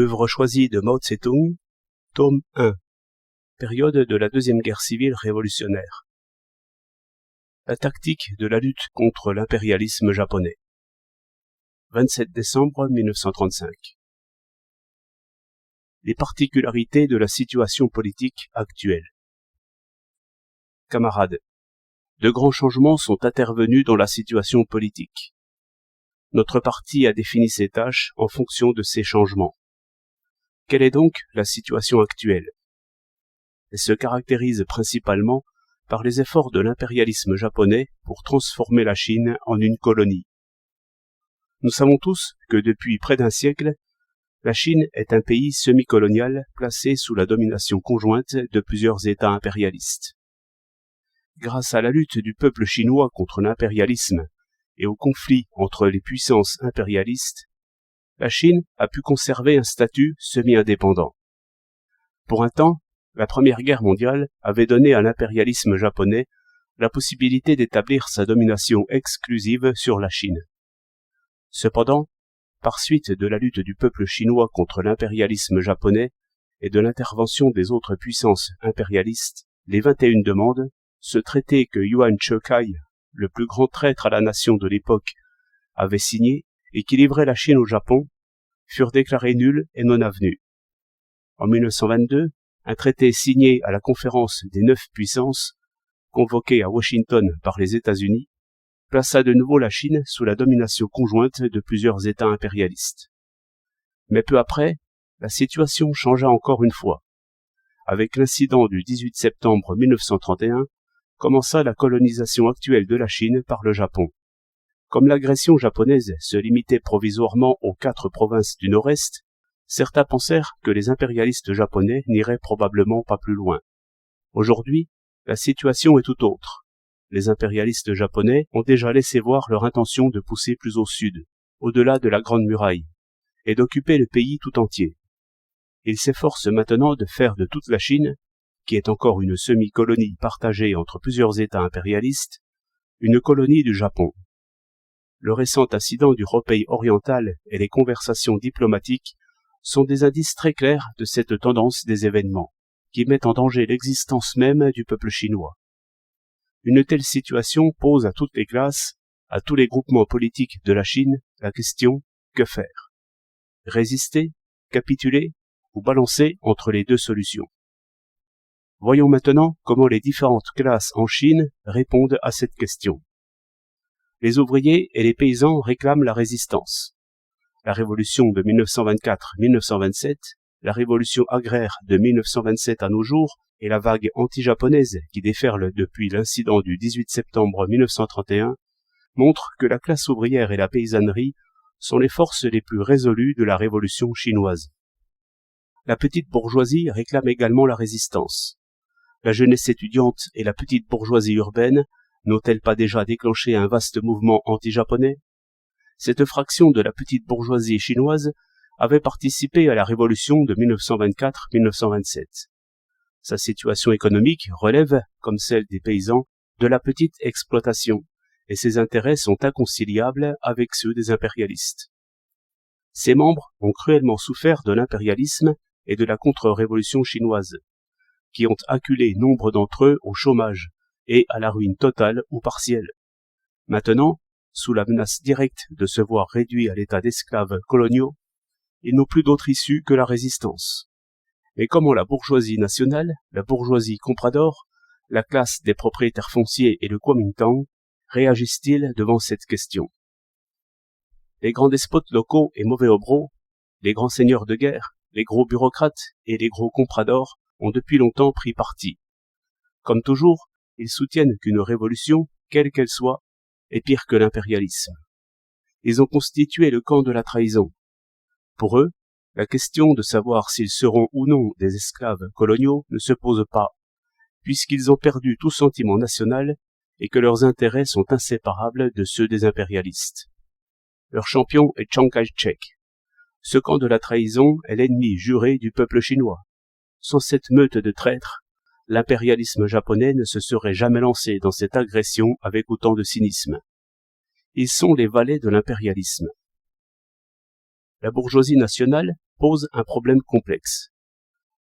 Œuvre choisie de Mao Tse-tung, tome 1, période de la Deuxième Guerre civile révolutionnaire. La tactique de la lutte contre l'impérialisme japonais. 27 décembre 1935. Les particularités de la situation politique actuelle. Camarades, de grands changements sont intervenus dans la situation politique. Notre parti a défini ses tâches en fonction de ces changements. Quelle est donc la situation actuelle? Elle se caractérise principalement par les efforts de l'impérialisme japonais pour transformer la Chine en une colonie. Nous savons tous que depuis près d'un siècle, la Chine est un pays semi-colonial placé sous la domination conjointe de plusieurs États impérialistes. Grâce à la lutte du peuple chinois contre l'impérialisme et au conflit entre les puissances impérialistes, la Chine a pu conserver un statut semi-indépendant. Pour un temps, la Première Guerre mondiale avait donné à l'impérialisme japonais la possibilité d'établir sa domination exclusive sur la Chine. Cependant, par suite de la lutte du peuple chinois contre l'impérialisme japonais et de l'intervention des autres puissances impérialistes, les 21 demandes, ce traité que Yuan Shikai, le plus grand traître à la nation de l'époque, avait signé et qui livrait la Chine au Japon, furent déclarées nulles et non avenues. En 1922, un traité signé à la conférence des 9 puissances, convoquée à Washington par les États-Unis, plaça de nouveau la Chine sous la domination conjointe de plusieurs États impérialistes. Mais peu après, la situation changea encore une fois. Avec l'incident du 18 septembre 1931, commença la colonisation actuelle de la Chine par le Japon. Comme l'agression japonaise se limitait provisoirement aux 4 provinces du Nord-Est, certains pensèrent que les impérialistes japonais n'iraient probablement pas plus loin. Aujourd'hui, la situation est tout autre. Les impérialistes japonais ont déjà laissé voir leur intention de pousser plus au sud, au-delà de la Grande Muraille, et d'occuper le pays tout entier. Ils s'efforcent maintenant de faire de toute la Chine, qui est encore une semi-colonie partagée entre plusieurs États impérialistes, une colonie du Japon. Le récent incident du Ropei oriental et les conversations diplomatiques sont des indices très clairs de cette tendance des événements, qui mettent en danger l'existence même du peuple chinois. Une telle situation pose à toutes les classes, à tous les groupements politiques de la Chine, la question « que faire ?» Résister, capituler ou balancer entre les deux solutions. Voyons maintenant comment les différentes classes en Chine répondent à cette question. Les ouvriers et les paysans réclament la résistance. La révolution de 1924-1927, la révolution agraire de 1927 à nos jours et la vague anti-japonaise qui déferle depuis l'incident du 18 septembre 1931 montrent que la classe ouvrière et la paysannerie sont les forces les plus résolues de la révolution chinoise. La petite bourgeoisie réclame également la résistance. La jeunesse étudiante et la petite bourgeoisie urbaine n'ont-elles pas déjà déclenché un vaste mouvement anti-japonais? Cette fraction de la petite bourgeoisie chinoise avait participé à la révolution de 1924-1927. Sa situation économique relève, comme celle des paysans, de la petite exploitation, et ses intérêts sont inconciliables avec ceux des impérialistes. Ses membres ont cruellement souffert de l'impérialisme et de la contre-révolution chinoise, qui ont acculé nombre d'entre eux au chômage et à la ruine totale ou partielle. Maintenant, sous la menace directe de se voir réduits à l'état d'esclaves coloniaux, ils n'ont plus d'autre issue que la résistance. Mais comment la bourgeoisie nationale, la bourgeoisie comprador, la classe des propriétaires fonciers et le Kuomintang réagissent-ils devant cette question? Les grands despotes locaux et mauvais hobereaux, les grands seigneurs de guerre, les gros bureaucrates et les gros compradors ont depuis longtemps pris parti. Comme toujours, ils soutiennent qu'une révolution, quelle qu'elle soit, est pire que l'impérialisme. Ils ont constitué le camp de la trahison. Pour eux, la question de savoir s'ils seront ou non des esclaves coloniaux ne se pose pas, puisqu'ils ont perdu tout sentiment national et que leurs intérêts sont inséparables de ceux des impérialistes. Leur champion est Chiang Kai-shek. Ce camp de la trahison est l'ennemi juré du peuple chinois. Sans cette meute de traîtres, l'impérialisme japonais ne se serait jamais lancé dans cette agression avec autant de cynisme. Ils sont les valets de l'impérialisme. La bourgeoisie nationale, pose un problème complexe.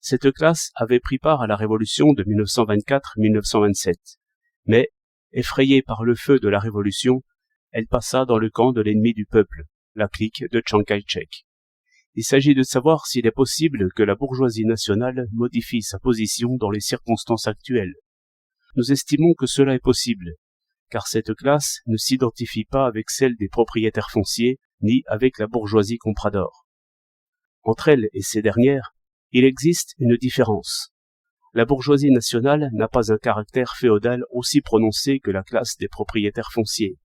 Cette classe avait pris part à la révolution de 1924-1927, mais, effrayée par le feu de la révolution, elle passa dans le camp de l'ennemi du peuple, la clique de Chiang Kai-shek. Il s'agit de savoir s'il est possible que la bourgeoisie nationale modifie sa position dans les circonstances actuelles. Nous estimons que cela est possible, car cette classe ne s'identifie pas avec celle des propriétaires fonciers, ni avec la bourgeoisie comprador. Entre elle et ces dernières, il existe une différence. La bourgeoisie nationale n'a pas un caractère féodal aussi prononcé que la classe des propriétaires fonciers,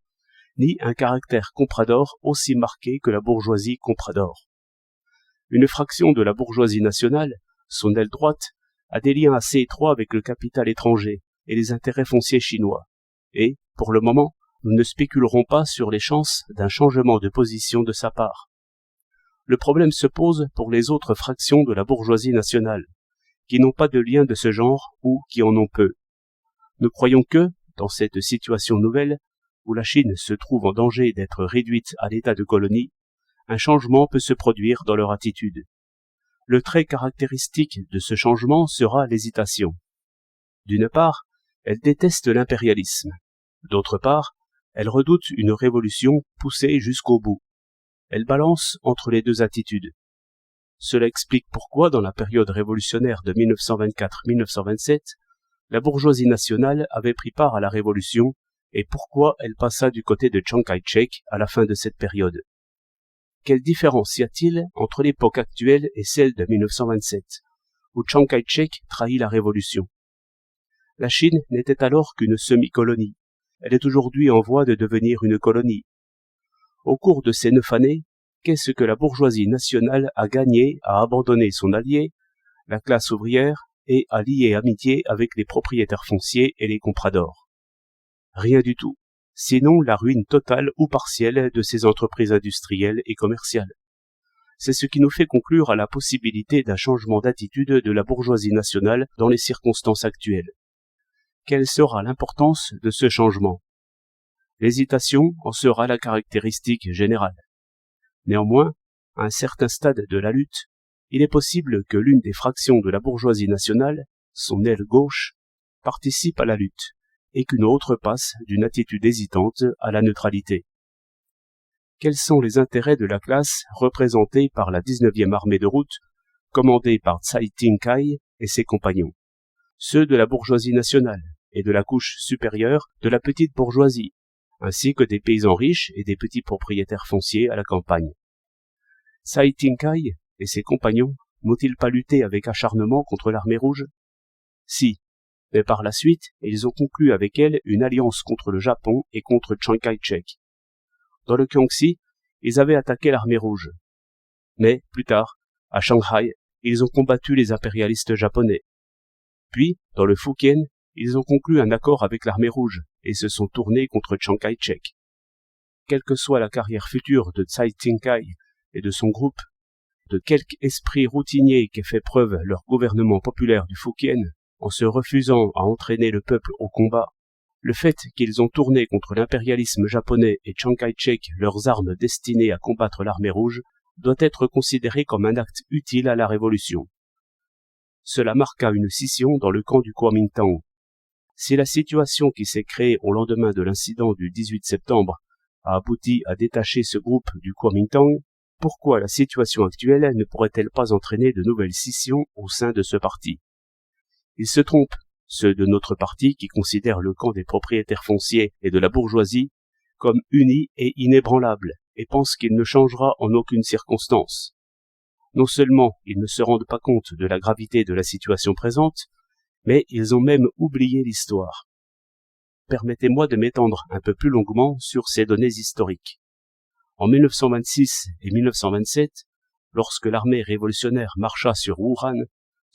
ni un caractère comprador aussi marqué que la bourgeoisie comprador. Une fraction de la bourgeoisie nationale, son aile droite, a des liens assez étroits avec le capital étranger et les intérêts fonciers chinois, et, pour le moment, nous ne spéculerons pas sur les chances d'un changement de position de sa part. Le problème se pose pour les autres fractions de la bourgeoisie nationale, qui n'ont pas de lien de ce genre ou qui en ont peu. Nous croyons que, dans cette situation nouvelle, où la Chine se trouve en danger d'être réduite à l'état de colonie, un changement peut se produire dans leur attitude. Le trait caractéristique de ce changement sera l'hésitation. D'une part, elles détestent l'impérialisme. D'autre part, elles redoutent une révolution poussée jusqu'au bout. Elles balancent entre les deux attitudes. Cela explique pourquoi, dans la période révolutionnaire de 1924-1927, la bourgeoisie nationale avait pris part à la révolution et pourquoi elle passa du côté de Chiang Kai-shek à la fin de cette période. Quelle différence y a-t-il entre l'époque actuelle et celle de 1927, où Chiang Kai-shek trahit la révolution? La Chine n'était alors qu'une semi-colonie. Elle est aujourd'hui en voie de devenir une colonie. Au cours de ces 9 années, qu'est-ce que la bourgeoisie nationale a gagné à abandonner son allié, la classe ouvrière, et à lier amitié avec les propriétaires fonciers et les compradors? Rien du tout, sinon la ruine totale ou partielle de ces entreprises industrielles et commerciales. C'est ce qui nous fait conclure à la possibilité d'un changement d'attitude de la bourgeoisie nationale dans les circonstances actuelles. Quelle sera l'importance de ce changement? L'hésitation en sera la caractéristique générale. Néanmoins, à un certain stade de la lutte, il est possible que l'une des fractions de la bourgeoisie nationale, son aile gauche, participe à la lutte, et qu'une autre passe d'une attitude hésitante à la neutralité. Quels sont les intérêts de la classe représentée par la 19e armée de route, commandée par Tsai Ting-kai et ses compagnons? Ceux de la bourgeoisie nationale et de la couche supérieure de la petite bourgeoisie, ainsi que des paysans riches et des petits propriétaires fonciers à la campagne. Tsai Ting-kai et ses compagnons n'ont-ils pas lutté avec acharnement contre l'armée rouge? Si, mais par la suite, ils ont conclu avec elle une alliance contre le Japon et contre Chiang Kai-shek. Dans le Gyeongsi, ils avaient attaqué l'armée rouge. Mais, plus tard, à Shanghai, ils ont combattu les impérialistes japonais. Puis, dans le Fukien, ils ont conclu un accord avec l'armée rouge et se sont tournés contre Chiang Kai-shek. Quelle que soit la carrière future de Tsai Ting-kai et de son groupe, de quelque esprit routinier qu'ait fait preuve leur gouvernement populaire du Fukien, en se refusant à entraîner le peuple au combat, le fait qu'ils ont tourné contre l'impérialisme japonais et Chiang Kai-shek leurs armes destinées à combattre l'armée rouge doit être considéré comme un acte utile à la révolution. Cela marqua une scission dans le camp du Kuomintang. Si la situation qui s'est créée au lendemain de l'incident du 18 septembre a abouti à détacher ce groupe du Kuomintang, pourquoi la situation actuelle ne pourrait-elle pas entraîner de nouvelles scissions au sein de ce parti? Ils se trompent, ceux de notre parti qui considèrent le camp des propriétaires fonciers et de la bourgeoisie comme uni et inébranlable et pensent qu'il ne changera en aucune circonstance. Non seulement ils ne se rendent pas compte de la gravité de la situation présente, mais ils ont même oublié l'histoire. Permettez-moi de m'étendre un peu plus longuement sur ces données historiques. En 1926 et 1927, lorsque l'armée révolutionnaire marcha sur Wuhan,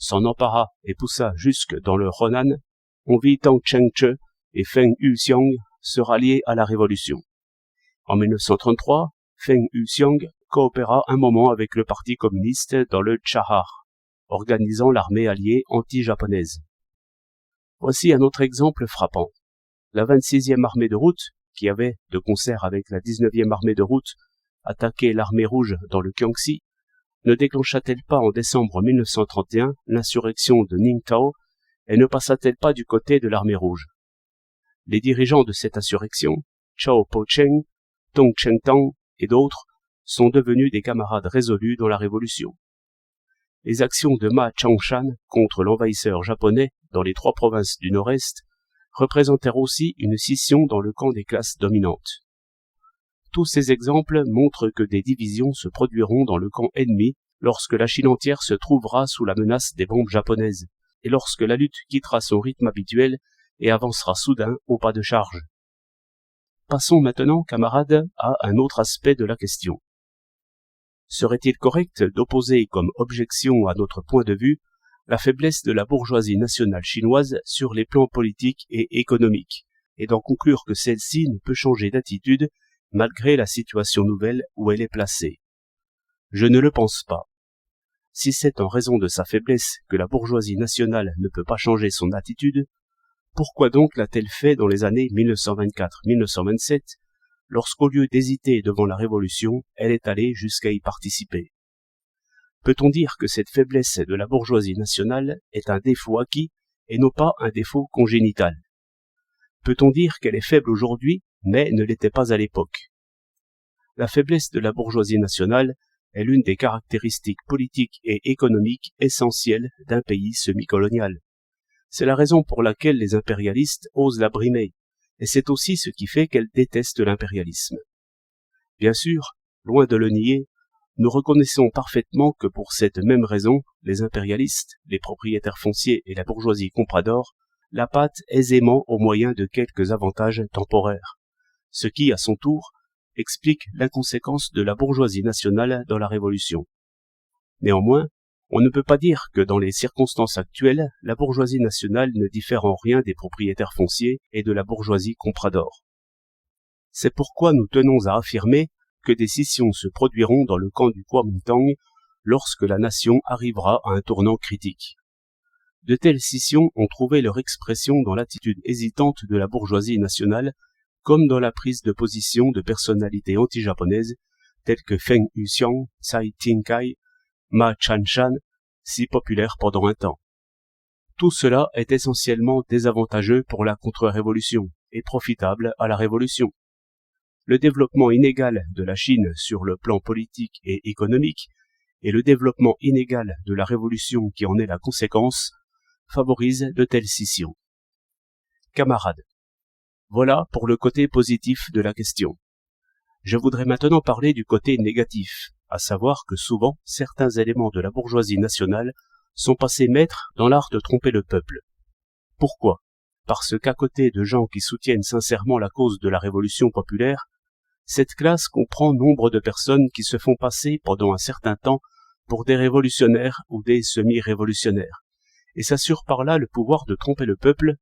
s'en empara et poussa jusque dans le Henan, on vit Tang Cheng-che et Feng Yuxiang se rallier à la révolution. En 1933, Feng Yuxiang coopéra un moment avec le parti communiste dans le Chahar, organisant l'armée alliée anti-japonaise. Voici un autre exemple frappant. La 26e armée de route, qui avait, de concert avec la 19e armée de route, attaqué l'armée rouge dans le Gyeongsi, ne déclencha-t-elle pas en décembre 1931 l'insurrection de Ningtao et ne passa-t-elle pas du côté de l'armée rouge? Les dirigeants de cette insurrection, Chao Po-cheng, Tong Cheng-tang et d'autres, sont devenus des camarades résolus dans la révolution. Les actions de Ma Changshan contre l'envahisseur japonais dans les 3 provinces du Nord-Est représentèrent aussi une scission dans le camp des classes dominantes. Tous ces exemples montrent que des divisions se produiront dans le camp ennemi lorsque la Chine entière se trouvera sous la menace des bombes japonaises et lorsque la lutte quittera son rythme habituel et avancera soudain au pas de charge. Passons maintenant, camarades, à un autre aspect de la question. Serait-il correct d'opposer comme objection à notre point de vue la faiblesse de la bourgeoisie nationale chinoise sur les plans politiques et économiques, et d'en conclure que celle-ci ne peut changer d'attitude malgré la situation nouvelle où elle est placée? Je ne le pense pas. Si c'est en raison de sa faiblesse que la bourgeoisie nationale ne peut pas changer son attitude, pourquoi donc l'a-t-elle fait dans les années 1924-1927, lorsqu'au lieu d'hésiter devant la Révolution, elle est allée jusqu'à y participer? Peut-on dire que cette faiblesse de la bourgeoisie nationale est un défaut acquis et non pas un défaut congénital? Peut-on dire qu'elle est faible aujourd'hui, mais ne l'était pas à l'époque? La faiblesse de la bourgeoisie nationale est l'une des caractéristiques politiques et économiques essentielles d'un pays semi-colonial. C'est la raison pour laquelle les impérialistes osent la brimer, et c'est aussi ce qui fait qu'elle déteste l'impérialisme. Bien sûr, loin de le nier, nous reconnaissons parfaitement que pour cette même raison, les impérialistes, les propriétaires fonciers et la bourgeoisie comprador la pâtent aisément au moyen de quelques avantages temporaires, ce qui, à son tour, explique l'inconséquence de la bourgeoisie nationale dans la Révolution. Néanmoins, on ne peut pas dire que dans les circonstances actuelles, la bourgeoisie nationale ne diffère en rien des propriétaires fonciers et de la bourgeoisie comprador. C'est pourquoi nous tenons à affirmer que des scissions se produiront dans le camp du Kuomintang lorsque la nation arrivera à un tournant critique. De telles scissions ont trouvé leur expression dans l'attitude hésitante de la bourgeoisie nationale, comme dans la prise de position de personnalités anti-japonaises telles que Feng Yuxiang, Tsai Ing-kai, Ma Changshan, si populaires pendant un temps. Tout cela est essentiellement désavantageux pour la contre-révolution et profitable à la révolution. Le développement inégal de la Chine sur le plan politique et économique et le développement inégal de la révolution qui en est la conséquence favorisent de telles scissions. Camarades, voilà pour le côté positif de la question. Je voudrais maintenant parler du côté négatif, à savoir que souvent certains éléments de la bourgeoisie nationale sont passés maîtres dans l'art de tromper le peuple. Pourquoi? Parce qu'à côté de gens qui soutiennent sincèrement la cause de la révolution populaire, cette classe comprend nombre de personnes qui se font passer pendant un certain temps pour des révolutionnaires ou des semi-révolutionnaires, et s'assurent par là le pouvoir de tromper le peuple,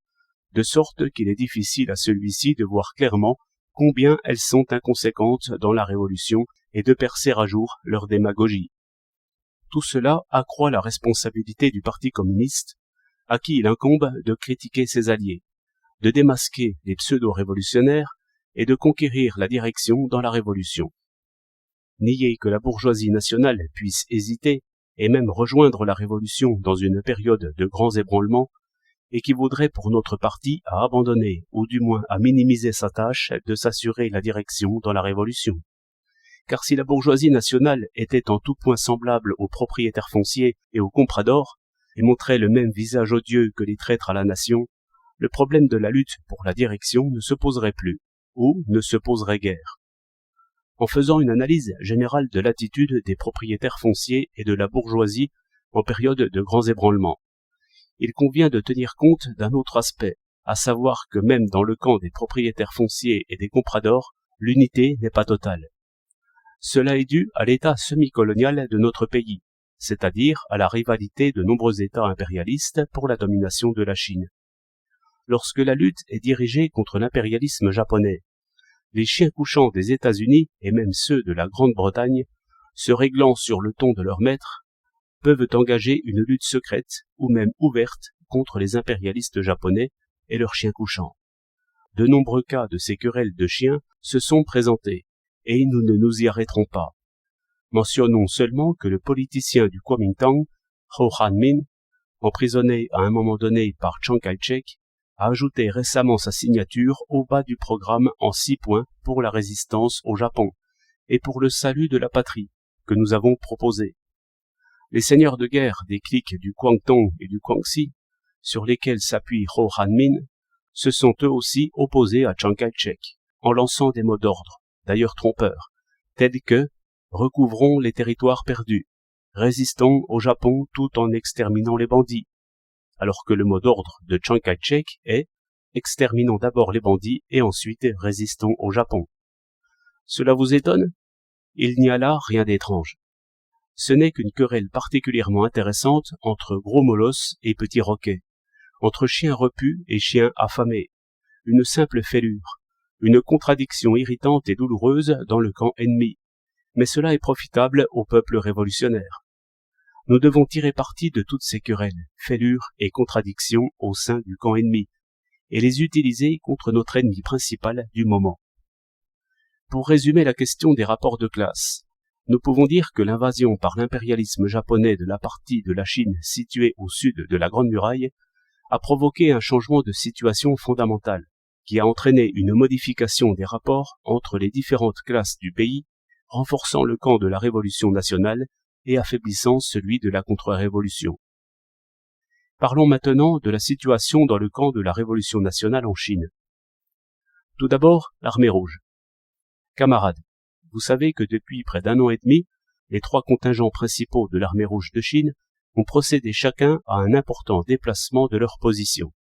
de sorte qu'il est difficile à celui-ci de voir clairement combien elles sont inconséquentes dans la révolution et de percer à jour leur démagogie. Tout cela accroît la responsabilité du Parti communiste, à qui il incombe de critiquer ses alliés, de démasquer les pseudo-révolutionnaires et de conquérir la direction dans la révolution. Nier que la bourgeoisie nationale puisse hésiter et même rejoindre la révolution dans une période de grands ébranlements équivaudrait pour notre parti à abandonner, ou du moins à minimiser sa tâche de s'assurer la direction dans la révolution. Car si la bourgeoisie nationale était en tout point semblable aux propriétaires fonciers et aux compradors, et montrait le même visage odieux que les traîtres à la nation, le problème de la lutte pour la direction ne se poserait plus, ou ne se poserait guère. En faisant une analyse générale de l'attitude des propriétaires fonciers et de la bourgeoisie en période de grands ébranlements, il convient de tenir compte d'un autre aspect, à savoir que même dans le camp des propriétaires fonciers et des compradors, l'unité n'est pas totale. Cela est dû à l'état semi-colonial de notre pays, c'est-à-dire à la rivalité de nombreux États impérialistes pour la domination de la Chine. Lorsque la lutte est dirigée contre l'impérialisme japonais, les chiens couchants des États-Unis et même ceux de la Grande-Bretagne, se réglant sur le ton de leur maître, peuvent engager une lutte secrète ou même ouverte contre les impérialistes japonais et leurs chiens couchants. De nombreux cas de ces querelles de chiens se sont présentés, et nous ne nous y arrêterons pas. Mentionnons seulement que le politicien du Kuomintang, Ho Han-min, emprisonné à un moment donné par Chiang Kai-shek, a ajouté récemment sa signature au bas du programme en 6 points pour la résistance au Japon et pour le salut de la patrie que nous avons proposé. Les seigneurs de guerre des cliques du Kwangtung et du Kwangsi, sur lesquels s'appuie Ho Han-min, se sont eux aussi opposés à Chiang Kai-shek en lançant des mots d'ordre, d'ailleurs trompeurs, tels que « recouvrons les territoires perdus »,« résistons au Japon tout en exterminant les bandits », alors que le mot d'ordre de Chiang Kai-shek est « exterminons d'abord les bandits et ensuite résistons au Japon ». Cela vous étonne? Il n'y a là rien d'étrange. Ce n'est qu'une querelle particulièrement intéressante entre gros molosses et petits roquets, entre chiens repus et chiens affamés, une simple fêlure, une contradiction irritante et douloureuse dans le camp ennemi, mais cela est profitable au peuple révolutionnaire. Nous devons tirer parti de toutes ces querelles, fêlures et contradictions au sein du camp ennemi, et les utiliser contre notre ennemi principal du moment. Pour résumer la question des rapports de classe, nous pouvons dire que l'invasion par l'impérialisme japonais de la partie de la Chine située au sud de la Grande Muraille a provoqué un changement de situation fondamentale, qui a entraîné une modification des rapports entre les différentes classes du pays, renforçant le camp de la Révolution nationale et affaiblissant celui de la contre-révolution. Parlons maintenant de la situation dans le camp de la Révolution nationale en Chine. Tout d'abord, l'armée rouge. Camarades, vous savez que depuis près d'1 an et demi, les 3 contingents principaux de l'armée rouge de Chine ont procédé chacun à un important déplacement de leur position.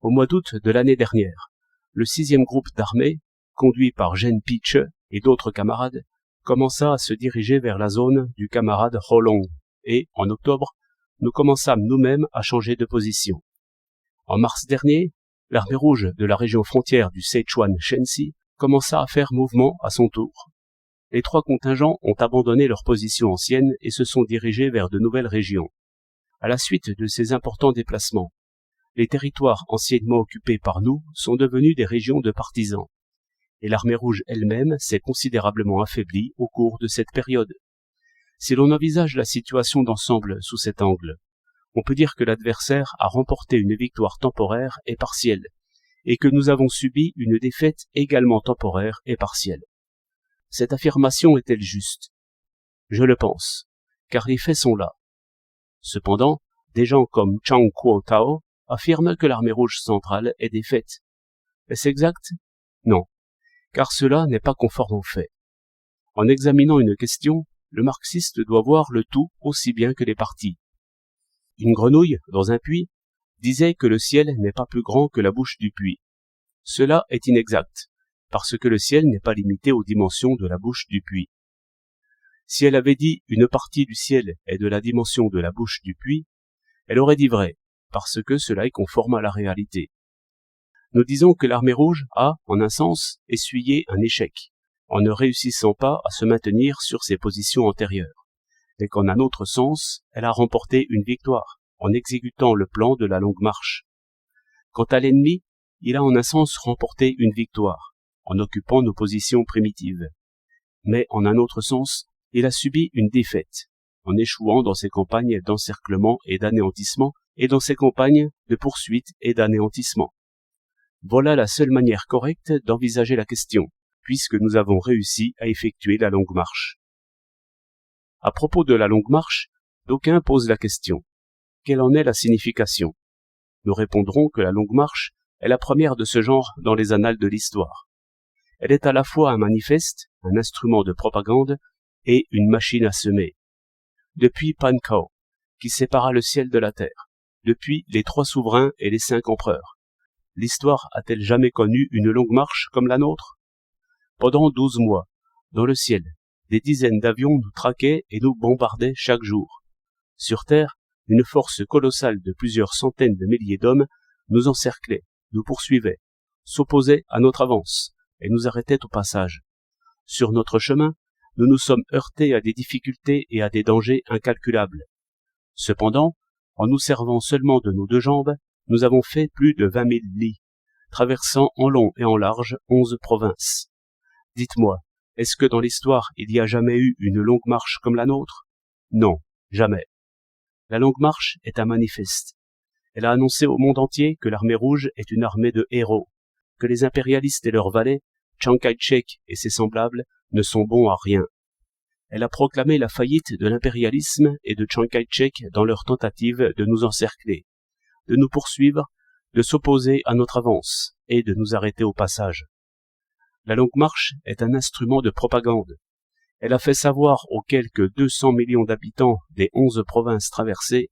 Au mois d'août de l'année dernière, le 6e groupe d'armée, conduit par Zhen Piche et d'autres camarades, commença à se diriger vers la zone du camarade Holong, et, en octobre, nous commençâmes nous-mêmes à changer de position. En mars dernier, l'armée rouge de la région frontière du Sichuan-Shenxi commença à faire mouvement à son tour. Les 3 contingents ont abandonné leur position ancienne et se sont dirigés vers de nouvelles régions. À la suite de ces importants déplacements, les territoires anciennement occupés par nous sont devenus des régions de partisans, et l'armée rouge elle-même s'est considérablement affaiblie au cours de cette période. Si l'on envisage la situation d'ensemble sous cet angle, on peut dire que l'adversaire a remporté une victoire temporaire et partielle, et que nous avons subi une défaite également temporaire et partielle. Cette affirmation est-elle juste? Je le pense, car les faits sont là. Cependant, des gens comme Chang Kuo-tao affirment que l'armée rouge centrale est défaite. Est-ce exact? Non, car cela n'est pas conforme aux faits. En examinant une question, le marxiste doit voir le tout aussi bien que les parties. Une grenouille, dans un puits, disait que le ciel n'est pas plus grand que la bouche du puits. Cela est inexact, parce que le ciel n'est pas limité aux dimensions de la bouche du puits. Si elle avait dit une partie du ciel est de la dimension de la bouche du puits, elle aurait dit vrai, parce que cela est conforme à la réalité. Nous disons que l'armée rouge a, en un sens, essuyé un échec, en ne réussissant pas à se maintenir sur ses positions antérieures, et qu'en un autre sens, elle a remporté une victoire, en exécutant le plan de la longue marche. Quant à l'ennemi, il a en un sens remporté une victoire, en occupant nos positions primitives. Mais en un autre sens, il a subi une défaite, en échouant dans ses campagnes d'encerclement et d'anéantissement, et dans ses campagnes de poursuite et d'anéantissement. Voilà la seule manière correcte d'envisager la question, puisque nous avons réussi à effectuer la longue marche. À propos de la longue marche, d'aucuns posent la question. Quelle en est la signification? Nous répondrons que la longue marche est la première de ce genre dans les annales de l'histoire. Elle est à la fois un manifeste, un instrument de propagande et une machine à semer. Depuis Pankao, qui sépara le ciel de la terre, depuis les 3 souverains et les 5 empereurs, l'histoire a-t-elle jamais connu une longue marche comme la nôtre? Pendant 12 mois, dans le ciel, des dizaines d'avions nous traquaient et nous bombardaient chaque jour. Sur terre, une force colossale de plusieurs centaines de milliers d'hommes nous encerclait, nous poursuivait, s'opposait à notre avance et nous arrêtait au passage. Sur notre chemin, nous nous sommes heurtés à des difficultés et à des dangers incalculables. Cependant, en nous servant seulement de nos 2 jambes, nous avons fait plus de 20 000 lis, traversant en long et en large 11 provinces. Dites-moi, Est-ce que dans l'histoire, il n'y a jamais eu une longue marche comme la nôtre? Non, jamais. La longue marche est un manifeste. Elle a annoncé au monde entier que l'armée rouge est une armée de héros, que les impérialistes et leurs valets, Chiang Kai-shek et ses semblables, ne sont bons à rien. Elle a proclamé la faillite de l'impérialisme et de Chiang Kai-shek dans leur tentative de nous encercler, de nous poursuivre, de s'opposer à notre avance et de nous arrêter au passage. La longue marche est un instrument de propagande. Elle a fait savoir aux quelques 200 millions d'habitants des 11 provinces traversées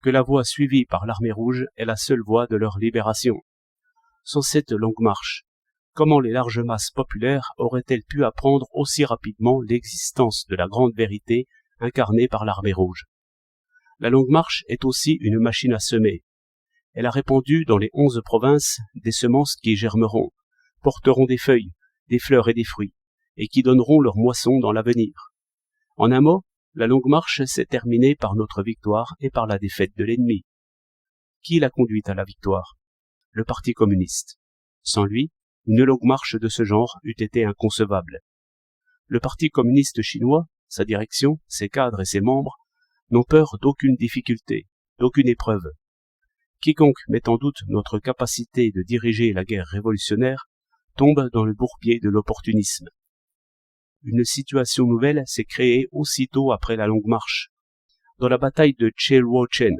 que la voie suivie par l'armée rouge est la seule voie de leur libération. Sans cette longue marche, comment les larges masses populaires auraient-elles pu apprendre aussi rapidement l'existence de la grande vérité incarnée par l'armée rouge? La longue marche est aussi une machine à semer. Elle a répandu dans les 11 provinces des semences qui germeront, porteront des feuilles, des fleurs et des fruits, et qui donneront leur moisson dans l'avenir. En un mot, la longue marche s'est terminée par notre victoire et par la défaite de l'ennemi. Qui l'a conduite à la victoire? Le Parti communiste. Sans lui, une longue marche de ce genre eût été inconcevable. Le Parti communiste chinois, sa direction, ses cadres et ses membres, n'ont peur d'aucune difficulté, d'aucune épreuve. Quiconque met en doute notre capacité de diriger la guerre révolutionnaire tombe dans le bourbier de l'opportunisme. Une situation nouvelle s'est créée aussitôt après la longue marche. Dans la bataille de Che-Luo-Chen,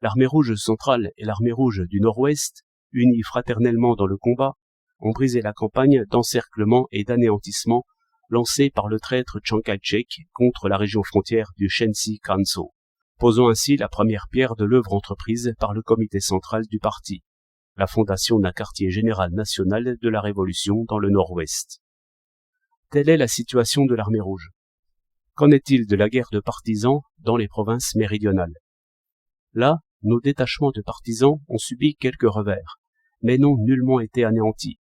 l'armée rouge centrale et l'armée rouge du Nord-Ouest, unies fraternellement dans le combat, ont brisé la campagne d'encerclement et d'anéantissement lancée par le traître Chiang Kai-shek contre la région frontière du Shenxi-Kanso, posant ainsi la première pierre de l'œuvre entreprise par le comité central du parti, la fondation d'un quartier général national de la Révolution dans le Nord-Ouest. Telle est la situation de l'armée rouge. Qu'en est-il de la guerre de partisans dans les provinces méridionales? Là, nos détachements de partisans ont subi quelques revers, mais n'ont nullement été anéantis.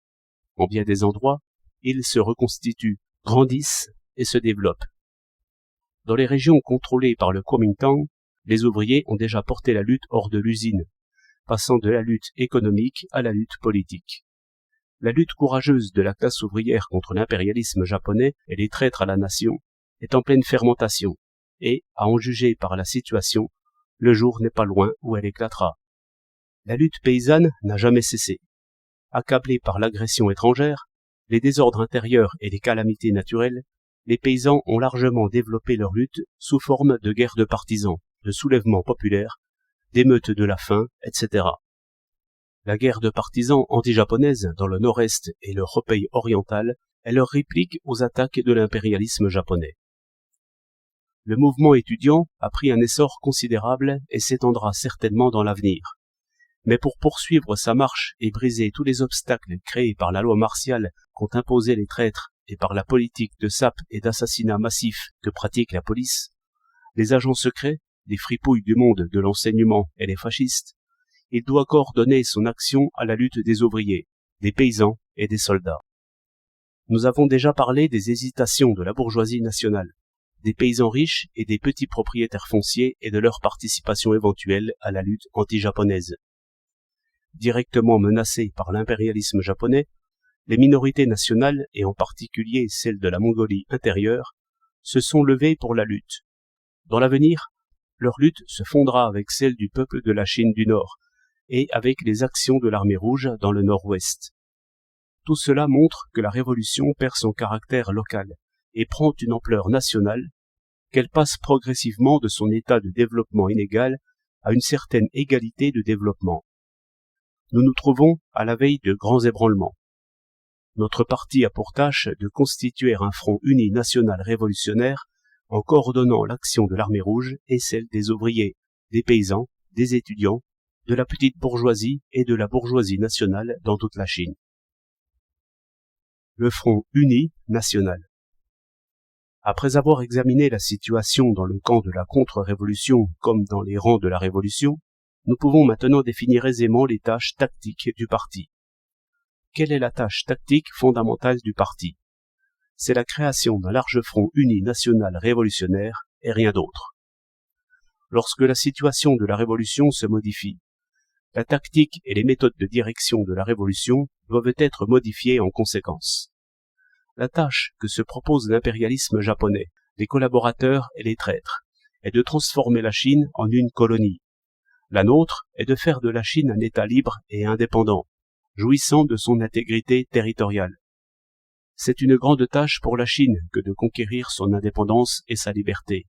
En bien des endroits, ils se reconstituent, grandissent et se développent. Dans les régions contrôlées par le Kuomintang, les ouvriers ont déjà porté la lutte hors de l'usine, passant de la lutte économique à la lutte politique. La lutte courageuse de la classe ouvrière contre l'impérialisme japonais et les traîtres à la nation est en pleine fermentation, et, à en juger par la situation, le jour n'est pas loin où elle éclatera. La lutte paysanne n'a jamais cessé. Accablés par l'agression étrangère, les désordres intérieurs et les calamités naturelles, les paysans ont largement développé leur lutte sous forme de guerre de partisans, de soulèvements populaires, d'émeutes de la faim, etc. La guerre de partisans anti-japonaise dans le nord-est et le Hebei oriental est leur réplique aux attaques de l'impérialisme japonais. Le mouvement étudiant a pris un essor considérable et s'étendra certainement dans l'avenir. Mais pour poursuivre sa marche et briser tous les obstacles créés par la loi martiale qu'ont imposé les traîtres et par la politique de sape et d'assassinat massif que pratique la police, les agents secrets, les fripouilles du monde de l'enseignement et les fascistes, il doit coordonner son action à la lutte des ouvriers, des paysans et des soldats. Nous avons déjà parlé des hésitations de la bourgeoisie nationale, des paysans riches et des petits propriétaires fonciers et de leur participation éventuelle à la lutte anti-japonaise. Directement menacées par l'impérialisme japonais, les minorités nationales, et en particulier celles de la Mongolie intérieure, se sont levées pour la lutte. Dans l'avenir, leur lutte se fondra avec celle du peuple de la Chine du Nord, et avec les actions de l'armée rouge dans le Nord-Ouest. Tout cela montre que la révolution perd son caractère local et prend une ampleur nationale, qu'elle passe progressivement de son état de développement inégal à une certaine égalité de développement. Nous nous trouvons à la veille de grands ébranlements. Notre parti a pour tâche de constituer un front uni national révolutionnaire en coordonnant l'action de l'armée rouge et celle des ouvriers, des paysans, des étudiants, de la petite bourgeoisie et de la bourgeoisie nationale dans toute la Chine. Le front uni national. Après avoir examiné la situation dans le camp de la contre-révolution comme dans les rangs de la révolution, nous pouvons maintenant définir aisément les tâches tactiques du parti. Quelle est la tâche tactique fondamentale du parti? C'est la création d'un large front uni national révolutionnaire et rien d'autre. Lorsque la situation de la révolution se modifie, la tactique et les méthodes de direction de la révolution doivent être modifiées en conséquence. La tâche que se propose l'impérialisme japonais, les collaborateurs et les traîtres, est de transformer la Chine en une colonie. La nôtre est de faire de la Chine un État libre et indépendant, jouissant de son intégrité territoriale. C'est une grande tâche pour la Chine que de conquérir son indépendance et sa liberté.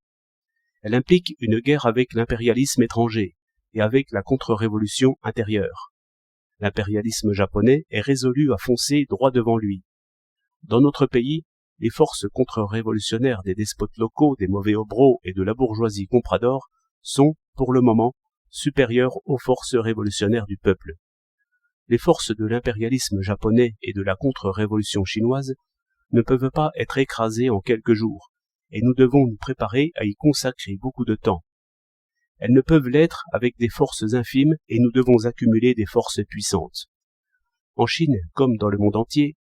Elle implique une guerre avec l'impérialisme étranger et avec la contre-révolution intérieure. L'impérialisme japonais est résolu à foncer droit devant lui. Dans notre pays, les forces contre-révolutionnaires des despotes locaux, des mauvais hobereaux et de la bourgeoisie comprador sont, pour le moment, supérieures aux forces révolutionnaires du peuple. Les forces de l'impérialisme japonais et de la contre-révolution chinoise ne peuvent pas être écrasées en quelques jours, et nous devons nous préparer à y consacrer beaucoup de temps. Elles ne peuvent l'être avec des forces infimes et nous devons accumuler des forces puissantes. En Chine, comme dans le monde entier,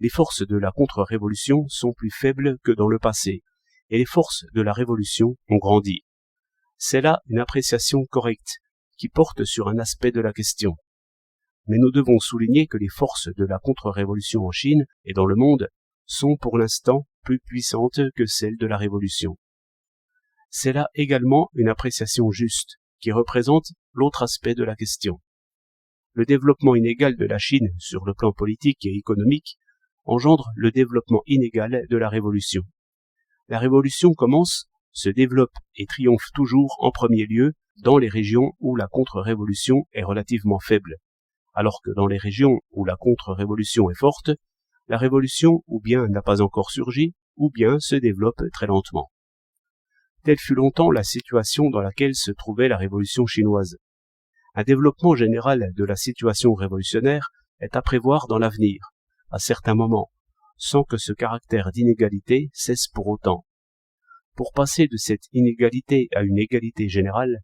les forces de la contre-révolution sont plus faibles que dans le passé, et les forces de la révolution ont grandi. C'est là une appréciation correcte, qui porte sur un aspect de la question. Mais nous devons souligner que les forces de la contre-révolution en Chine et dans le monde sont pour l'instant plus puissantes que celles de la révolution. C'est là également une appréciation juste, qui représente l'autre aspect de la question. Le développement inégal de la Chine sur le plan politique et économique engendre le développement inégal de la révolution. La révolution commence, se développe et triomphe toujours en premier lieu dans les régions où la contre-révolution est relativement faible, alors que dans les régions où la contre-révolution est forte, la révolution ou bien n'a pas encore surgi, ou bien se développe très lentement. Telle fut longtemps la situation dans laquelle se trouvait la révolution chinoise. Un développement général de la situation révolutionnaire est à prévoir dans l'avenir, à certains moments, sans que ce caractère d'inégalité cesse pour autant. Pour passer de cette inégalité à une égalité générale,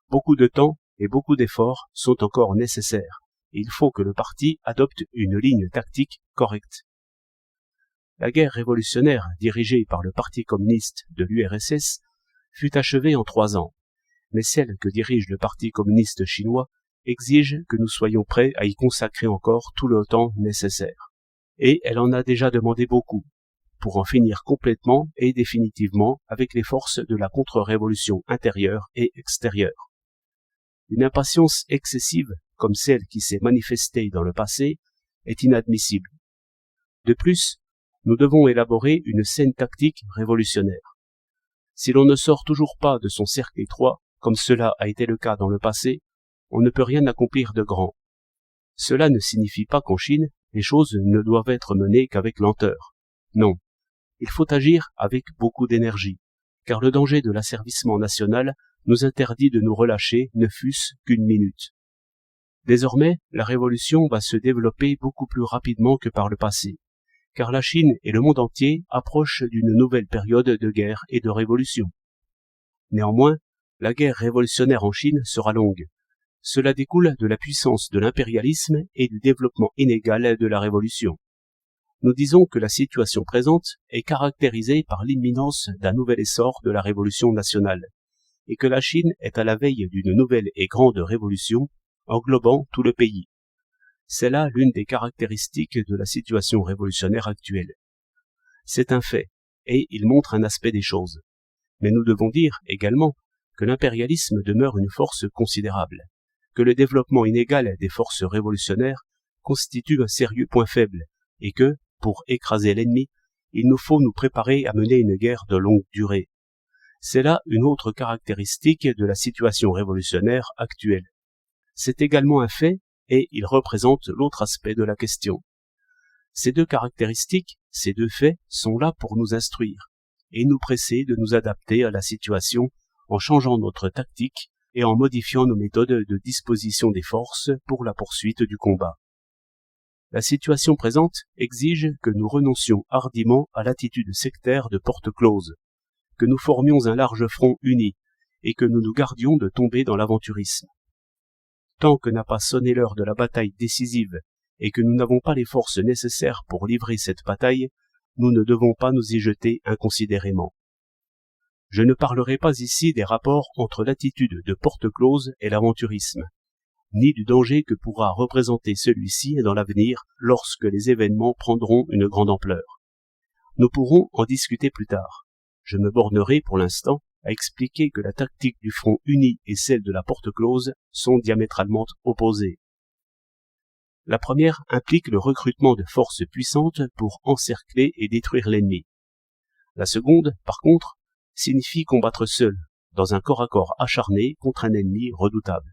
beaucoup de temps et beaucoup d'efforts sont encore nécessaires, et il faut que le parti adopte une ligne tactique correcte. La guerre révolutionnaire dirigée par le Parti communiste de l'URSS fut achevée en 3 ans, mais celle que dirige le Parti communiste chinois exige que nous soyons prêts à y consacrer encore tout le temps nécessaire. Et elle en a déjà demandé beaucoup, pour en finir complètement et définitivement avec les forces de la contre-révolution intérieure et extérieure. Une impatience excessive, comme celle qui s'est manifestée dans le passé, est inadmissible. De plus, nous devons élaborer une scène tactique révolutionnaire. Si l'on ne sort toujours pas de son cercle étroit, comme cela a été le cas dans le passé, on ne peut rien accomplir de grand. Cela ne signifie pas qu'en Chine, les choses ne doivent être menées qu'avec lenteur. Non, il faut agir avec beaucoup d'énergie, car le danger de l'asservissement national nous interdit de nous relâcher ne fût-ce qu'une minute. Désormais, la révolution va se développer beaucoup plus rapidement que par le passé, car la Chine et le monde entier approchent d'une nouvelle période de guerre et de révolution. Néanmoins, la guerre révolutionnaire en Chine sera longue. Cela découle de la puissance de l'impérialisme et du développement inégal de la révolution. Nous disons que la situation présente est caractérisée par l'imminence d'un nouvel essor de la révolution nationale, et que la Chine est à la veille d'une nouvelle et grande révolution englobant tout le pays. C'est là l'une des caractéristiques de la situation révolutionnaire actuelle. C'est un fait, et il montre un aspect des choses. Mais nous devons dire également que l'impérialisme demeure une force considérable, que le développement inégal des forces révolutionnaires constitue un sérieux point faible, et que, pour écraser l'ennemi, il nous faut nous préparer à mener une guerre de longue durée. C'est là une autre caractéristique de la situation révolutionnaire actuelle. C'est également un fait, et il représente l'autre aspect de la question. Ces deux caractéristiques, ces deux faits, sont là pour nous instruire, et nous presser de nous adapter à la situation en changeant notre tactique et en modifiant nos méthodes de disposition des forces pour la poursuite du combat. La situation présente exige que nous renoncions hardiment à l'attitude sectaire de porte close, que nous formions un large front uni, et que nous nous gardions de tomber dans l'aventurisme. Tant que n'a pas sonné l'heure de la bataille décisive, et que nous n'avons pas les forces nécessaires pour livrer cette bataille, nous ne devons pas nous y jeter inconsidérément. Je ne parlerai pas ici des rapports entre l'attitude de porte close et l'aventurisme, ni du danger que pourra représenter celui-ci dans l'avenir lorsque les événements prendront une grande ampleur. Nous pourrons en discuter plus tard. Je me bornerai pour l'instant à expliquer que la tactique du front uni et celle de la porte close sont diamétralement opposées. La première implique le recrutement de forces puissantes pour encercler et détruire l'ennemi. La seconde, par contre, signifie combattre seul, dans un corps à corps acharné contre un ennemi redoutable.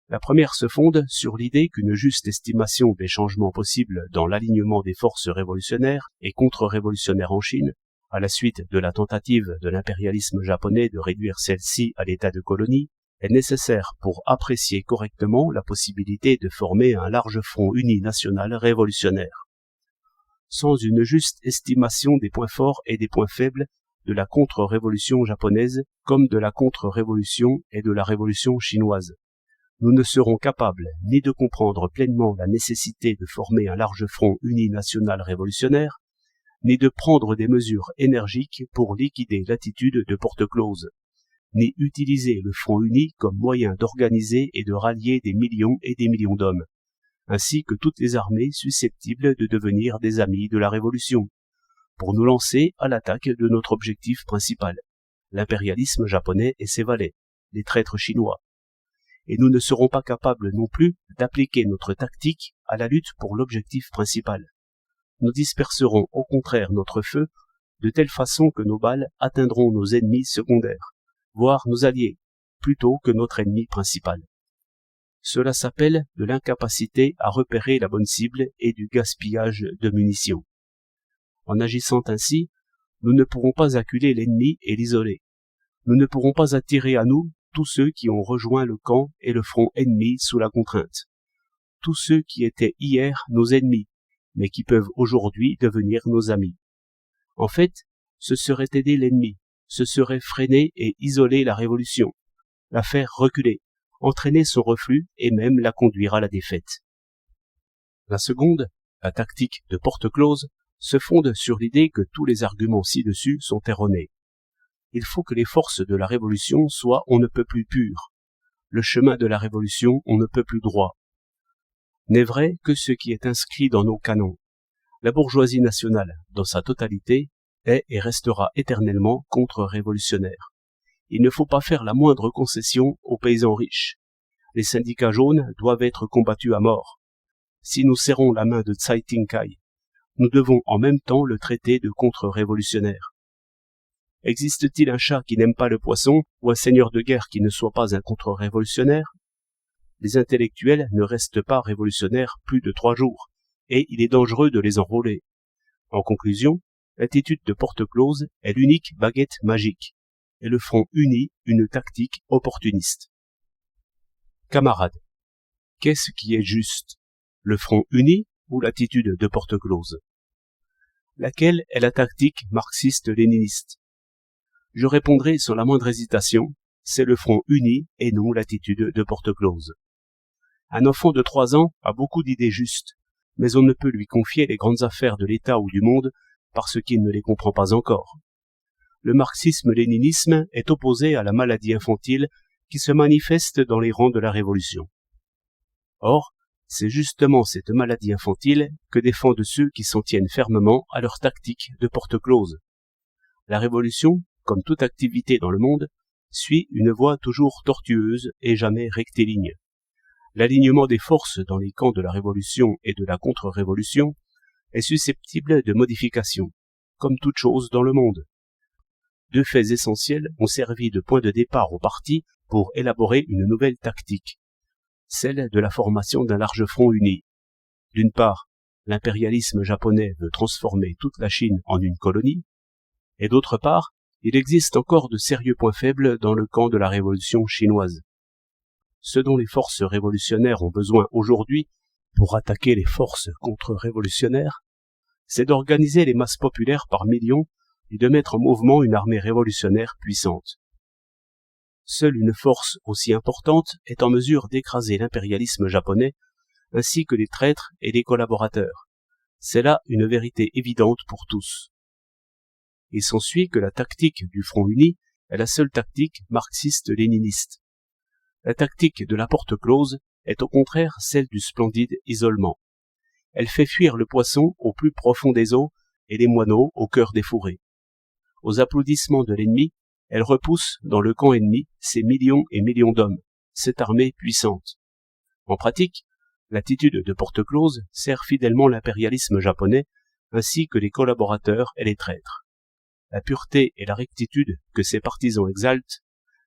La première se fonde sur l'idée qu'une juste estimation des changements possibles dans l'alignement des forces révolutionnaires et contre-révolutionnaires en Chine, à la suite de la tentative de l'impérialisme japonais de réduire celle-ci à l'état de colonie, est nécessaire pour apprécier correctement la possibilité de former un large front uni national révolutionnaire. Sans une juste estimation des points forts et des points faibles de la contre-révolution japonaise comme de la contre-révolution et de la révolution chinoise, nous ne serons capables ni de comprendre pleinement la nécessité de former un large front uni national révolutionnaire, ni de prendre des mesures énergiques pour liquider l'attitude de porte close, ni utiliser le front uni comme moyen d'organiser et de rallier des millions et des millions d'hommes, ainsi que toutes les armées susceptibles de devenir des amis de la Révolution, pour nous lancer à l'attaque de notre objectif principal, l'impérialisme japonais et ses valets, les traîtres chinois. Et nous ne serons pas capables non plus d'appliquer notre tactique à la lutte pour l'objectif principal. Nous disperserons au contraire notre feu de telle façon que nos balles atteindront nos ennemis secondaires, voire nos alliés, plutôt que notre ennemi principal. Cela s'appelle de l'incapacité à repérer la bonne cible et du gaspillage de munitions. En agissant ainsi, nous ne pourrons pas acculer l'ennemi et l'isoler. Nous ne pourrons pas attirer à nous tous ceux qui ont rejoint le camp et le front ennemi sous la contrainte. Tous ceux qui étaient hier nos ennemis, mais qui peuvent aujourd'hui devenir nos amis. En fait, ce serait aider l'ennemi, ce serait freiner et isoler la révolution, la faire reculer, entraîner son reflux et même la conduire à la défaite. La seconde, la tactique de porte close, se fonde sur l'idée que tous les arguments ci-dessus sont erronés. Il faut que les forces de la révolution soient on ne peut plus pures. Le chemin de la révolution on ne peut plus droit. N'est vrai que ce qui est inscrit dans nos canons. La bourgeoisie nationale, dans sa totalité, est et restera éternellement contre-révolutionnaire. Il ne faut pas faire la moindre concession aux paysans riches. Les syndicats jaunes doivent être combattus à mort. Si nous serrons la main de Tsai Ting-kai, nous devons en même temps le traiter de contre-révolutionnaire. Existe-t-il un chat qui n'aime pas le poisson ou un seigneur de guerre qui ne soit pas un contre-révolutionnaire? Les intellectuels ne restent pas révolutionnaires plus de 3 jours, et il est dangereux de les enrôler. En conclusion, l'attitude de porte close est l'unique baguette magique, et le front uni une tactique opportuniste. Camarades, qu'est-ce qui est juste, le front uni ou l'attitude de porte close? Laquelle est la tactique marxiste-léniniste? Je répondrai sans la moindre hésitation, c'est le front uni et non l'attitude de porte close. Un enfant de 3 ans a beaucoup d'idées justes, mais on ne peut lui confier les grandes affaires de l'État ou du monde parce qu'il ne les comprend pas encore. Le marxisme-léninisme est opposé à la maladie infantile qui se manifeste dans les rangs de la Révolution. Or, c'est justement cette maladie infantile que défendent ceux qui s'en tiennent fermement à leur tactique de porte close. La Révolution, comme toute activité dans le monde, suit une voie toujours tortueuse et jamais rectiligne. L'alignement des forces dans les camps de la Révolution et de la contre-révolution est susceptible de modifications, comme toute chose dans le monde. 2 faits essentiels ont servi de point de départ au parti pour élaborer une nouvelle tactique, celle de la formation d'un large front uni. D'une part, l'impérialisme japonais veut transformer toute la Chine en une colonie, et d'autre part, il existe encore de sérieux points faibles dans le camp de la révolution chinoise. Ce dont les forces révolutionnaires ont besoin aujourd'hui pour attaquer les forces contre-révolutionnaires, c'est d'organiser les masses populaires par millions et de mettre en mouvement une armée révolutionnaire puissante. Seule une force aussi importante est en mesure d'écraser l'impérialisme japonais, ainsi que les traîtres et les collaborateurs. C'est là une vérité évidente pour tous. Il s'ensuit que la tactique du front uni est la seule tactique marxiste-léniniste. La tactique de la porte close est au contraire celle du splendide isolement. Elle fait fuir le poisson au plus profond des eaux et les moineaux au cœur des fourrés. Aux applaudissements de l'ennemi, elle repousse dans le camp ennemi ces millions et millions d'hommes, cette armée puissante. En pratique, l'attitude de Porte-Close sert fidèlement l'impérialisme japonais, ainsi que les collaborateurs et les traîtres. La pureté et la rectitude que ses partisans exaltent,